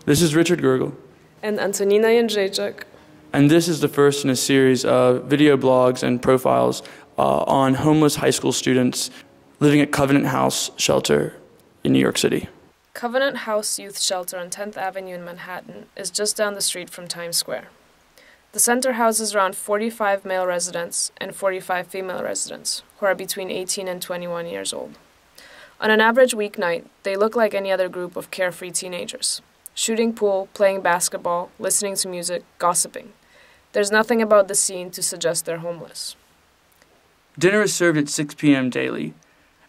This is Richard Gergel. And Antonina Jędrzejczyk. And this is the first in a series of video blogs and profiles on homeless high school students living at Covenant House Shelter in New York City. Covenant House Youth Shelter on 10th Avenue in Manhattan is just down the street from Times Square. The center houses around 45 male residents and 45 female residents who are between 18 and 21 years old. On an average weeknight, they look like any other group of carefree teenagers, shooting pool, playing basketball, listening to music, gossiping. There's nothing about the scene to suggest they're homeless. Dinner is served at 6 p.m. daily,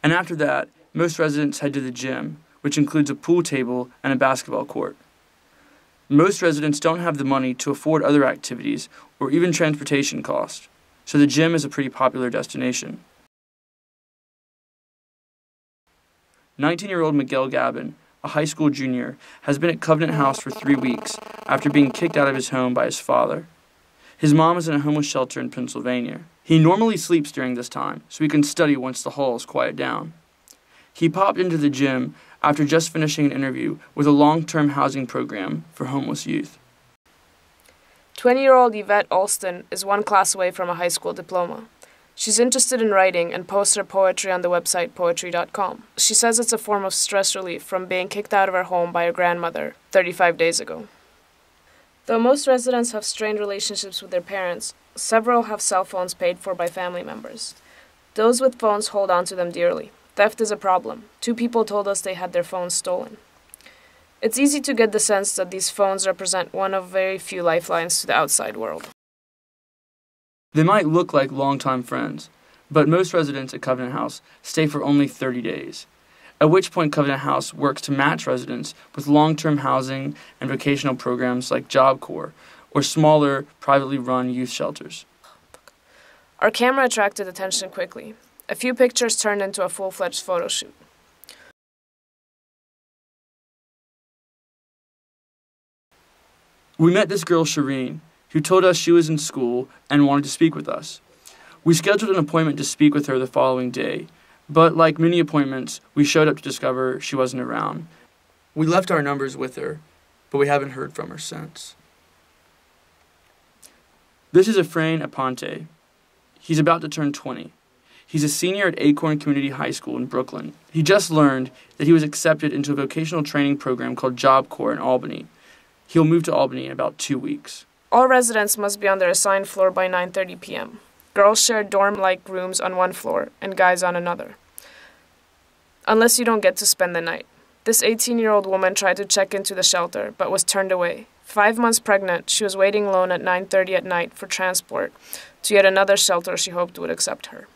and after that, most residents head to the gym, which includes a pool table and a basketball court. Most residents don't have the money to afford other activities or even transportation costs, so the gym is a pretty popular destination. 19-year-old Miguel Gabin, a high school junior, has been at Covenant House for 3 weeks after being kicked out of his home by his father. His mom is in a homeless shelter in Pennsylvania. He normally sleeps during this time, so he can study once the halls quiet down. He popped into the gym after just finishing an interview with a long-term housing program for homeless youth. 20-year-old Yvette Alston is one class away from a high school diploma. She's interested in writing and posts her poetry on the website poetry.com. She says it's a form of stress relief from being kicked out of her home by her grandmother 35 days ago. Though most residents have strained relationships with their parents, several have cell phones paid for by family members. Those with phones hold on to them dearly. Theft is a problem. 2 people told us they had their phones stolen. It's easy to get the sense that these phones represent one of very few lifelines to the outside world. They might look like longtime friends, but most residents at Covenant House stay for only 30 days, at which point Covenant House works to match residents with long-term housing and vocational programs like Job Corps or smaller, privately run youth shelters. Our camera attracted attention quickly. A few pictures turned into a full-fledged photo shoot. We met this girl, Shireen, who told us she was in school and wanted to speak with us. We scheduled an appointment to speak with her the following day, but like many appointments, we showed up to discover she wasn't around. We left our numbers with her, but we haven't heard from her since. This is Efrain Aponte. He's about to turn 20. He's a senior at Acorn Community High School in Brooklyn. He just learned that he was accepted into a vocational training program called Job Corps in Albany. He'll move to Albany in about 2 weeks. All residents must be on their assigned floor by 9:30 p.m. Girls share dorm-like rooms on one floor and guys on another, unless you don't get to spend the night. This 18-year-old woman tried to check into the shelter, but was turned away. 5 months pregnant, she was waiting alone at 9:30 at night for transport to yet another shelter she hoped would accept her.